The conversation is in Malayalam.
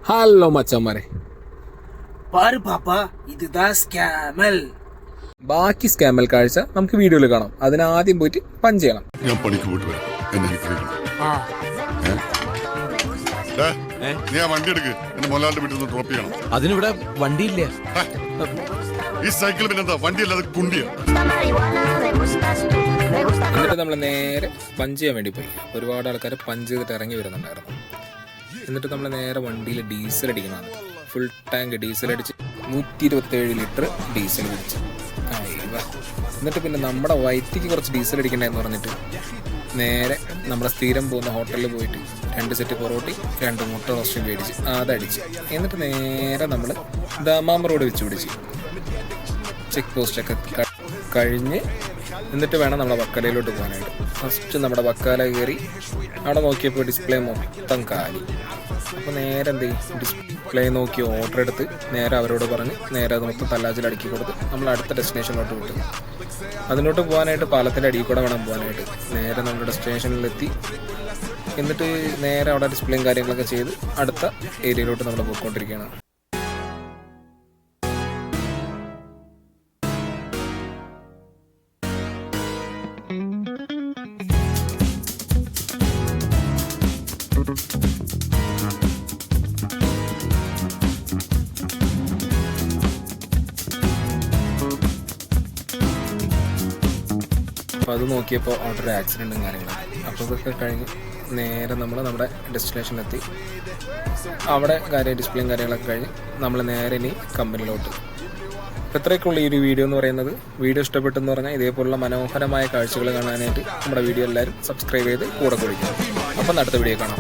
ഹലോ മച്ചന്മാരെ, പാரு പാപ്പാ, ഇതുதான் സ്കാമൽ. ബാക്കി സ്കാമൽ കാഴ്ച നമുക്ക് വീഡിയോയിൽ കാണാം. അതിനാദ്യം പോയിട്ട് പഞ്ച് ചെയ്യണം. ഞാൻ പണിക്ക് പോയിട്ട് വരാം. എന്നെ അനുഗ്രഹിക്കണം. നീ ആ വണ്ടി എടുക്ക്. എന്നെ മൊലാലിന്റെ വീട്ടിൽ നിന്ന് ഡ്രോപ്പ് ചെയ്യണം. അതിനിവിടെ വണ്ടിയില്ല. ഈ സൈക്കിൾ പിന്നെന്താ വണ്ടി അല്ലാതെ കുണ്ടിയാ. എന്നിട്ട് നമ്മൾ നേരെ പഞ്ച് ചെയ്യാൻ വേണ്ടി പോയി. ഒരുപാട് ആൾക്കാർ പഞ്ച് ചെയ്തിട്ട് ഇറങ്ങി വരുന്നുണ്ടായിരുന്നു. എന്നിട്ട് നമ്മൾ നേരെ വണ്ടിയിൽ ഡീസൽ അടിക്കുന്നതാണ്. ഫുൾ ടാങ്ക് ഡീസൽ അടിച്ച് 127 ലിറ്റർ ഡീസൽ പിടിച്ച്. എന്നിട്ട് പിന്നെ നമ്മുടെ വയറ്റിക്ക് കുറച്ച് ഡീസൽ അടിക്കണ്ടെന്ന് പറഞ്ഞിട്ട് നേരെ നമ്മുടെ സ്ഥിരം പോകുന്ന ഹോട്ടലിൽ പോയിട്ട് 2 സെറ്റ് പൊറോട്ടി 2 മുട്ട റോസ്റ്റും മേടിച്ച് അതടിച്ച്. എന്നിട്ട് നേരെ നമ്മൾ ദമാം റോഡ് വെച്ച് പിടിച്ച് ചെക്ക് പോസ്റ്റൊക്കെ കഴിഞ്ഞ് എന്നിട്ട് വേണം നമ്മുടെ വക്കാലയിലോട്ട് പോകാനായിട്ട്. ഫസ്റ്റ് നമ്മുടെ വക്കാല കയറി അവിടെ നോക്കിയപ്പോൾ ഡിസ്പ്ലേ മൊത്തം കാലി. അപ്പോൾ നേരെ എന്ത് ചെയ്യും, ഡിസ്പ്ലേ നോക്കി ഓർഡർ എടുത്ത് നേരെ അവരോട് പറഞ്ഞ് നേരെ അത് മൊത്തം തല്ലാജിൽ അടുക്കി കൊടുത്ത് നമ്മൾ അടുത്ത ഡെസ്റ്റിനേഷനിലോട്ട് വിട്ടു. അതിലോട്ട് പോകാനായിട്ട് പാലത്തിൻ്റെ അടിയിൽ കൂടെ വേണം പോകാനായിട്ട്. നേരെ നമ്മുടെ ഡെസ്റ്റിനേഷനിലെത്തി. എന്നിട്ട് നേരെ അവിടെ ഡിസ്പ്ലേയും കാര്യങ്ങളൊക്കെ ചെയ്ത് അടുത്ത ഏരിയയിലോട്ട് നമ്മൾ പോയിക്കൊണ്ടിരിക്കുകയാണ്. അപ്പോൾ അത് നോക്കിയപ്പോൾ അവിടെ ഒരു ആക്സിഡൻറ്റും കാര്യങ്ങളൊക്കെ. അപ്പോൾ ഇതൊക്കെ കഴിഞ്ഞ് നേരെ നമ്മൾ നമ്മുടെ ഡെസ്റ്റിനേഷനിലെത്തി. അവിടെ ഡിസ്പ്ലേയും കാര്യങ്ങളൊക്കെ കഴിഞ്ഞ് നമ്മൾ നേരെ ഇനി കമ്പനിയിലോട്ട്. അപ്പോൾ ഇത്രയൊക്കെയുള്ള ഈ ഒരു വീഡിയോ എന്ന് പറയുന്നത്. വീഡിയോ ഇഷ്ടപ്പെട്ടെന്ന് പറഞ്ഞാൽ ഇതേപോലുള്ള മനോഹരമായ കാഴ്ചകൾ കാണാനായിട്ട് നമ്മുടെ വീഡിയോ എല്ലാവരും സബ്സ്ക്രൈബ് ചെയ്ത് കൂടെ കൊടുക്കുക. അപ്പം അടുത്ത വീഡിയോ കാണാം.